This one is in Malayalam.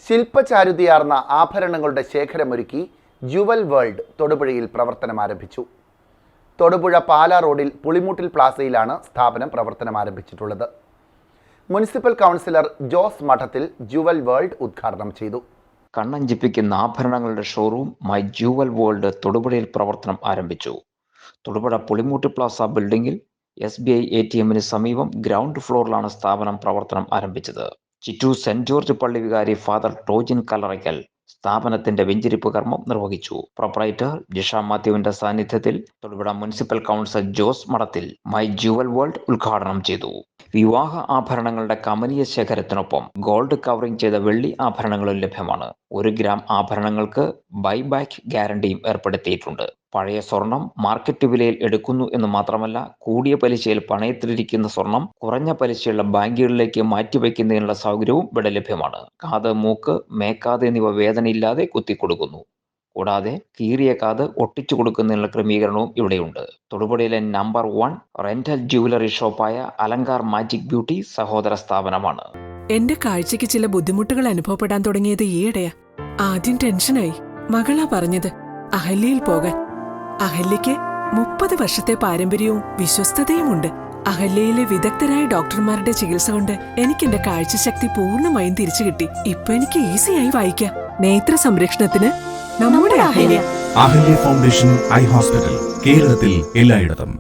ശില്പചാരുതയാർന്ന ആഭരണങ്ങളുടെ ശേഖരമൊരുക്കി ജുവൽ വേൾഡ് തൊടുപുഴയിൽ പ്രവർത്തനം ആരംഭിച്ചു. തൊടുപുഴ പാലാ റോഡിൽ പുളിമൂട്ടിൽ പ്ലാസയിലാണ് സ്ഥാപനം പ്രവർത്തനം ആരംഭിച്ചിട്ടുള്ളത്. മുനിസിപ്പൽ കൗൺസിലർ ജോസ് മഠത്തിൽ ജുവൽ വേൾഡ് ഉദ്ഘാടനം ചെയ്തു. കണ്ണഞ്ചിപ്പിക്കുന്ന ആഭരണങ്ങളുടെ ഷോറൂം മൈ ജുവൽ വേൾഡ് തൊടുപുഴയിൽ പ്രവർത്തനം ആരംഭിച്ചു. തൊടുപുഴ പുളിമൂട്ടി പ്ലാസ ബിൽഡിംഗിൽ SBI ATM സമീപം ഗ്രൗണ്ട് ഫ്ലോറിലാണ് സ്ഥാപനം പ്രവർത്തനം ആരംഭിച്ചത്. ചിറ്റൂർ സെന്റ് ജോർജ് പള്ളി വികാരി ഫാദർ ടോജിൻ കല്ലറയ്ക്കൽ സ്ഥാപനത്തിന്റെ വെഞ്ചരിപ്പ് കർമ്മം നിർവഹിച്ചു. പ്രൊപ്പറേറ്റർ ജിഷ മാത്യുവിന്റെ സാന്നിധ്യത്തിൽ തൊടുപുഴ മുനിസിപ്പൽ കൗൺസിലർ ജോസ് മഠത്തിൽ മൈ ജുവൽ വേൾഡ് ഉദ്ഘാടനം ചെയ്തു. വിവാഹ ആഭരണങ്ങളുടെ കമനീയ ശേഖരത്തിനൊപ്പം ഗോൾഡ് കവറിംഗ് ചെയ്ത വെള്ളി ആഭരണങ്ങളും ലഭ്യമാണ്. 1 ഗ്രാം ആഭരണങ്ങൾക്ക് ബൈബാക്ക് ഗ്യാരണ്ടിയും ഏർപ്പെടുത്തിയിട്ടുണ്ട്. പഴയ സ്വർണം മാർക്കറ്റ് വിലയിൽ എടുക്കുന്നു എന്ന് മാത്രമല്ല, കൂടിയ പലിശയിൽ പണയത്തിലിരിക്കുന്ന സ്വർണം കുറഞ്ഞ പലിശയുള്ള ബാങ്കുകളിലേക്ക് മാറ്റിവെക്കുന്നതിനുള്ള സൗകര്യവും ഇവിടെ ലഭ്യമാണ്. കാത്, മൂക്ക്, മേക്കാത് എന്നിവ വേദനയില്ലാതെ കുത്തിക്കൊടുക്കുന്നു. കൂടാതെ കീറിയ കാത് ഒട്ടിച്ചു കൊടുക്കുന്നതിനുള്ള ക്രമീകരണവും ഇവിടെയുണ്ട്. തൊടുപുഴയിലെ നമ്പർ 1 റെന്റൽ ജുവലറി ഷോപ്പായ അലങ്കാർ മാജിക് ബ്യൂട്ടി സഹോദര സ്ഥാപനമാണ്. എന്റെ കാഴ്ചയ്ക്ക് ചില ബുദ്ധിമുട്ടുകൾ അനുഭവപ്പെടാൻ തുടങ്ങിയത് ഈയിടെയാ. ആദ്യം ടെൻഷനായി. മകളാ പറഞ്ഞത് അഹല്യയിൽ പോകാൻ. അഹല്യയ്ക്ക് 30 വർഷത്തെ പാരമ്പര്യവും വിശ്വസ്തതയുമുണ്ട്. അഹല്യയിലെ വിദഗ്ധരായ ഡോക്ടർമാരുടെ ചികിത്സ കൊണ്ട് എനിക്ക് എന്റെ കാഴ്ചശക്തി പൂർണ്ണമായും തിരിച്ചു കിട്ടി. ഇപ്പൊ എനിക്ക് ഈസിയായി വായിക്കാം. നേത്ര സംരക്ഷണത്തിന് നമ്മുടെ അഹല്യ ഫൗണ്ടേഷൻ ഐ ഹോസ്പിറ്റൽ, കേരളത്തിൽ എല്ലായിടത്തും.